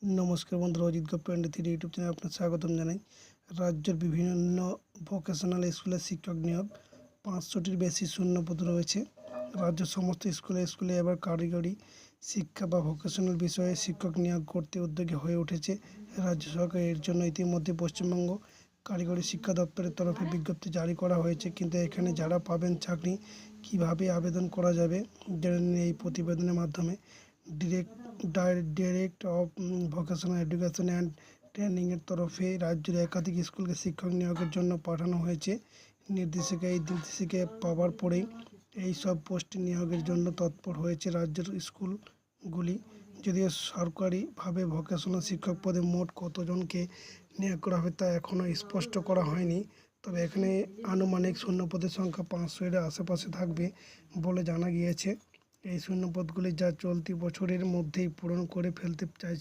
নমস্কার বন্ধুরা, অজিত গপ্প টোয়েন্টি ইউটিউব চ্যানেলে আপনার স্বাগতম জানাই। রাজ্যের বিভিন্ন ভোকেশনাল স্কুলের শিক্ষক নিয়োগ 500টির বেশি শূন্যপদ রয়েছে। রাজ্যের সমস্ত স্কুলে এবার কারিগরি শিক্ষা বা ভোকেশনাল বিষয়ে শিক্ষক নিয়োগ করতে উদ্যোগী হয়ে উঠেছে রাজ্য সরকার। এর জন্য ইতিমধ্যে পশ্চিমবঙ্গ কারিগরি শিক্ষা দপ্তরের তরফে বিজ্ঞপ্তি জারি করা হয়েছে, কিন্তু এখানে যারা পাবেন চাকরি কিভাবে আবেদন করা যাবে জেনে নিন এই প্রতিবেদনের মাধ্যমে। Direct of vocational education and ট্রেনিংয়ের তরফে রাজ্যের একাধিক স্কুলকে শিক্ষক নিয়োগের জন্য পাঠানো হয়েছে নির্দেশিকা। এই নির্দেশিকা পাওয়ার পরেই এই সব পোস্ট নিয়োগের জন্য তৎপর হয়েছে রাজ্যের স্কুলগুলি। যদিও সরকারিভাবে ভোকেশনাল শিক্ষক পদে মোট কতজনকে নিয়োগ করা হবে তা এখনও স্পষ্ট করা হয়নি, তবে এখানে আনুমানিক শূন্যপদের সংখ্যা 500-এর আশেপাশে থাকবে বলে জানা গিয়েছে। এই শূন্যপদগুলি যা চলতি বছরের মধ্যেই পূরণ করে ফেলতে চাইছে